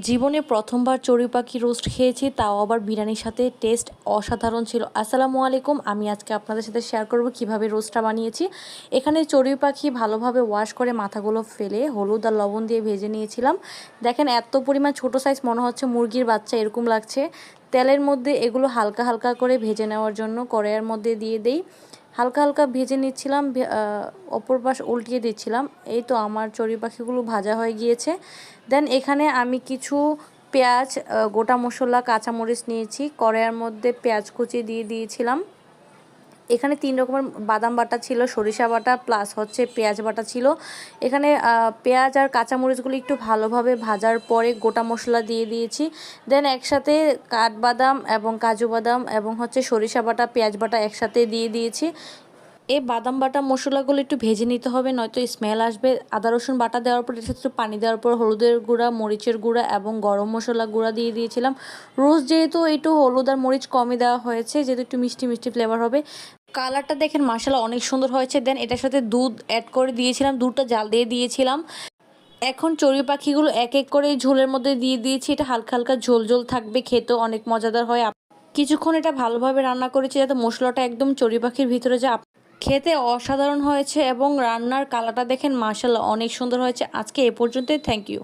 জীবনে প্রথমবার চড়ুই পাখি রোস্ট খেয়েছি, তাও আবার বিরিয়ানির সাথে। টেস্ট অসাধারণ ছিল। আসসালামু আলাইকুম, আমি আজকে আপনাদের সাথে শেয়ার করব কিভাবে রোস্টটা বানিয়েছি। এখানে চড়ুই পাখি ভালোভাবে ওয়াশ করে মাথাগুলো ফেলে হলুদ আর লবণ দিয়ে ভেজে নিয়েছিলাম। দেখেন এত পরিমাণ ছোট সাইজ, মনে হচ্ছে মুরগির বাচ্চা এরকম লাগছে। তেলের মধ্যে এগুলো হালকা হালকা করে ভেজে নেওয়ার জন্য কড়াইয়ের মধ্যে দিয়ে দেই। হালকা হালকা ভেজে নিচ্ছিলাম, অপর পাশ উল্টিয়ে দিচ্ছিলাম। এই তো আমার চড়ুই পাখিগুলো ভাজা হয়ে গিয়েছে। দেন এখানে আমি কিছু পেঁয়াজ, গোটা মশলা, কাঁচামরিচ নিয়েছি। কড়াইয়ের মধ্যে পেঁয়াজ কুচি দিয়ে দিয়েছিলাম। এখানে 3 রকমের বাদাম বাটা ছিল, সরিষা বাটা প্লাস হচ্ছে পেঁয়াজ বাটা ছিল। এখানে পেঁয়াজ আর কাঁচামরিচগুলো একটু ভালোভাবে ভাজার পরে গোটা মশলা দিয়ে দিয়েছি। দেন একসাথে কাঠবাদাম এবং কাজু বাদাম এবং হচ্ছে সরিষা বাটা, পেঁয়াজ বাটা একসাথে দিয়ে দিয়েছি। এই বাদাম বাটা মশলাগুলো একটু ভেজে নিতে হবে, নয়তো স্মেল আসবে। আদা রসুন বাটা দেওয়ার পর একটু পানি দেওয়ার পর হলুদের গুঁড়া, মরিচের গুঁড়া এবং গরম মশলা গুঁড়া দিয়ে দিয়েছিলাম। রোজ যেহেতু একটু হলুদ আর মরিচ কমই দেওয়া হয়েছে, যেহেতু একটু মিষ্টি মিষ্টি ফ্লেভার হবে। কালারটা দেখেন মাশাআল্লাহ অনেক সুন্দর হয়েছে। দেন এটার সাথে দুধ অ্যাড করে দিয়েছিলাম, দুধটা জাল দিয়ে দিয়েছিলাম। এখন চড়ুই পাখিগুলো এক এক করে এই ঝোলের মধ্যে দিয়ে দিয়েছি। এটা হালকা হালকা ঝোল ঝোল থাকবে, খেতেও অনেক মজাদার হয়। কিছুক্ষণ এটা ভালোভাবে রান্না করেছি যাতে মশলাটা একদম চড়ুই পাখির ভিতরে যায়। খেতে অসাধারণ হয়েছে এবং রান্নার কালারটা দেখেন মাশাআল্লাহ অনেক সুন্দর হয়েছে। আজকে এ পর্যন্তই, থ্যাংক ইউ।